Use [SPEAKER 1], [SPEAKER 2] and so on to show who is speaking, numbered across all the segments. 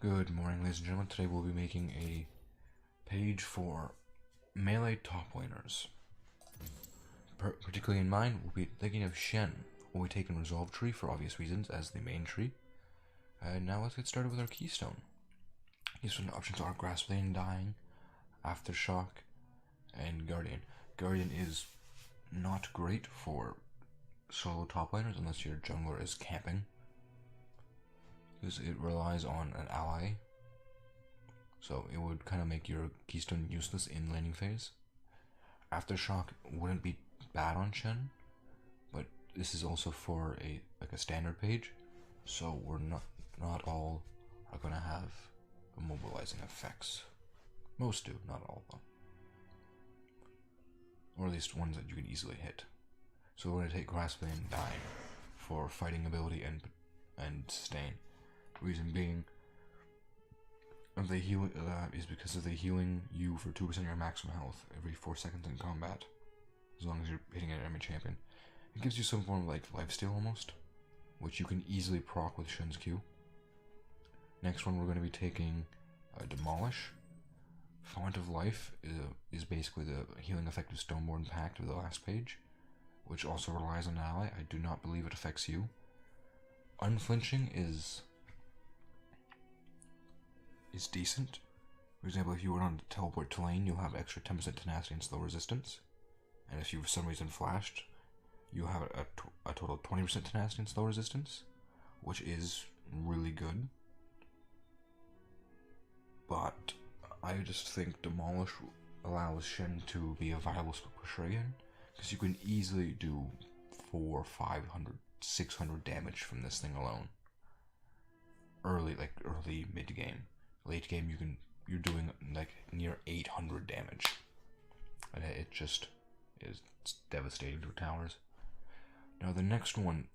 [SPEAKER 1] Good morning, ladies and gentlemen. Today we'll be making a page for melee top laners. Particularly in mind, we'll be thinking of Shen, who we take in Resolve Tree for obvious reasons as the main tree. And now let's get started with our Keystone. Keystone options are Grasp Lane, Dying, Aftershock, and Guardian. Guardian is not great for solo top laners unless your jungler is camping, because it relies on an ally, so it would kind of make your Keystone useless in laning phase. Aftershock wouldn't be bad on Shen, but this is also for a standard page, so we're not all are gonna have immobilizing effects. Most do, not all though, or at least ones that you can easily hit. So we're gonna take Grasp Lane, Dying for fighting ability and sustain. Reason being, the healing is because of the healing you for 2% of your maximum health every 4 seconds in combat, as long as you're hitting an enemy champion. It gives you some form of like lifesteal almost, which you can easily proc with Shen's Q. Next one, we're going to be taking Demolish. Font of Life is basically the healing effect of Stoneborn Pact of the last page, which also relies on an ally. I do not believe it affects you. Unflinching is decent. For example, if you were on teleport to lane, you'll have extra 10% tenacity and slow resistance. And if you for some reason flashed, you'll have a total of 20% tenacity and slow resistance, which is really good. But I just think Demolish allows Shen to be a viable pusher again, because you can easily do 400, 500, 600 damage from this thing alone. Early mid game. Late game, you're doing like near 800 damage, and it just is devastating to towers. Now the next one,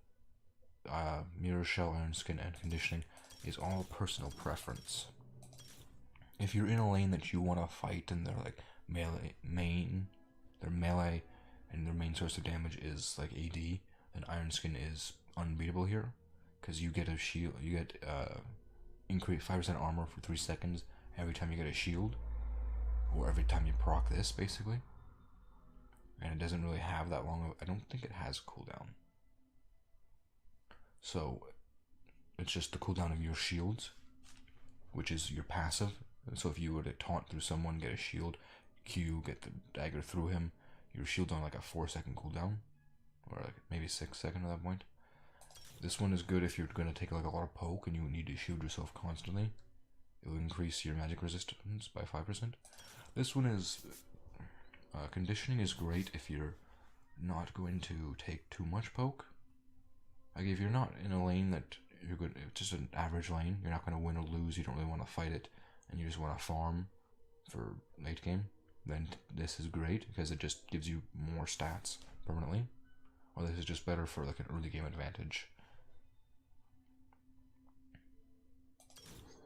[SPEAKER 1] Mirror Shell, Iron Skin, and Conditioning, is all personal preference. If you're in a lane that you want to fight and they're like melee, and their main source of damage is like AD, then Iron Skin is unbeatable here, because you get a shield, you get increase 5% armor for 3 seconds every time you get a shield, or every time you proc this, basically. And it doesn't really have that long of, I don't think it has a cooldown. So it's just the cooldown of your shields, which is your passive. So if you were to taunt through someone, get a shield, Q, get the dagger through him, your shield's on like a 4-second cooldown, or like maybe 6 seconds at that point. This one is good if you're going to take like a lot of poke and you need to shield yourself constantly. It will increase your magic resistance by 5%. This one is Conditioning is great if you're not going to take too much poke. Like if you're not in a lane that you're good, just an average lane, you're not going to win or lose, you don't really want to fight it, and you just want to farm for late game, then this is great because it just gives you more stats permanently. Or this is just better for like an early game advantage.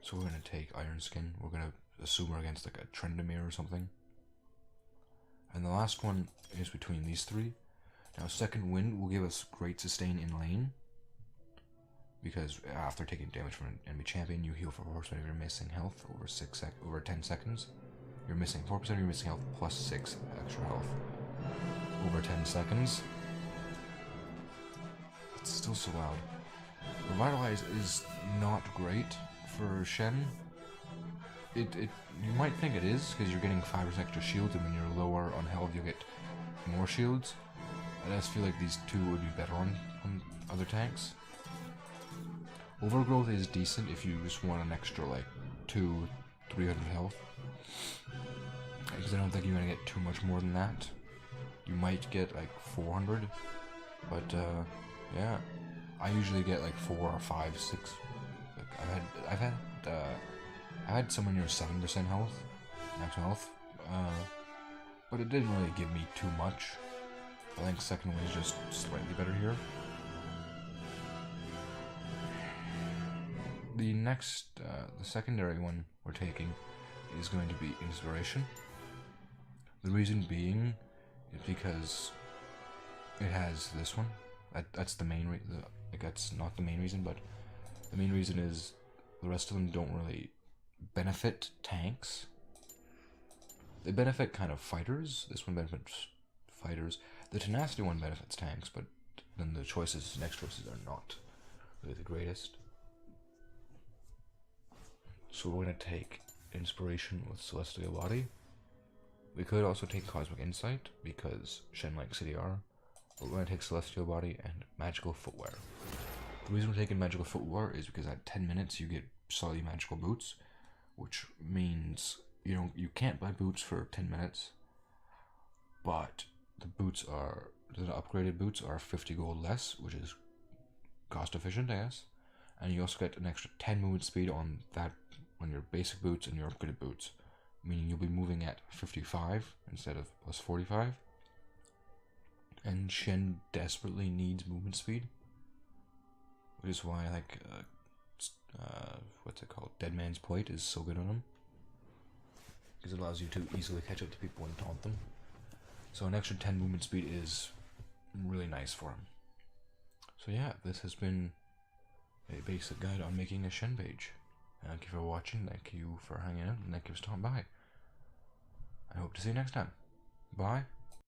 [SPEAKER 1] So we're going to take Iron Skin. We're going to assume we're against like a Trendemir or something. And the last one is between these three. Now Second Wind will give us great sustain in lane, because after taking damage from an enemy champion, you heal for 4% of your missing health over 10 seconds. You're missing 4% of your missing health plus 6 extra health over 10 seconds. It's still so loud. Revitalize is not great for Shen. You might think it is, because you're getting 5% extra shields, and when you're lower on health you'll get more shields. I just feel like these two would be better on other tanks. Overgrowth is decent if you just want an extra like 200-300 health, because I don't think you're gonna get too much more than that. You might get like 400, but yeah, I usually get like 4 or 5, 6. Like I've had someone near 7% health, maximum health, but it didn't really give me too much. I think Second Wind is just slightly better here. The next, the secondary one we're taking is going to be Inspiration. The reason being is because it has this one. That's the main reason. Like, that's not the main reason, but the main reason is The rest of them don't really benefit tanks. They benefit kind of fighters. This one benefits fighters. The tenacity one benefits tanks, but then the next choices are not really the greatest. So we're going to take inspiration with Celestial Body. We could also take Cosmic Insight because Shen likes CDR. But we're going to take Celestial Body and Magical Footwear. The reason we're taking Magical Footwear is because at 10 minutes you get slightly magical boots, which means you can't buy boots for 10 minutes, but the upgraded boots are 50 gold less, which is cost efficient, I guess. And you also get an extra 10 movement speed on your basic boots and your upgraded boots, meaning you'll be moving at 55 instead of plus 45. And Shen desperately needs movement speed, which is why what's it called? Dead Man's Plate is so good on him, because it allows you to easily catch up to people and taunt them. So an extra 10 movement speed is really nice for him. So yeah, this has been a basic guide on making a Shen page. Thank you for watching, thank you for hanging out, and thank you for stopping by. I hope to see you next time. Bye.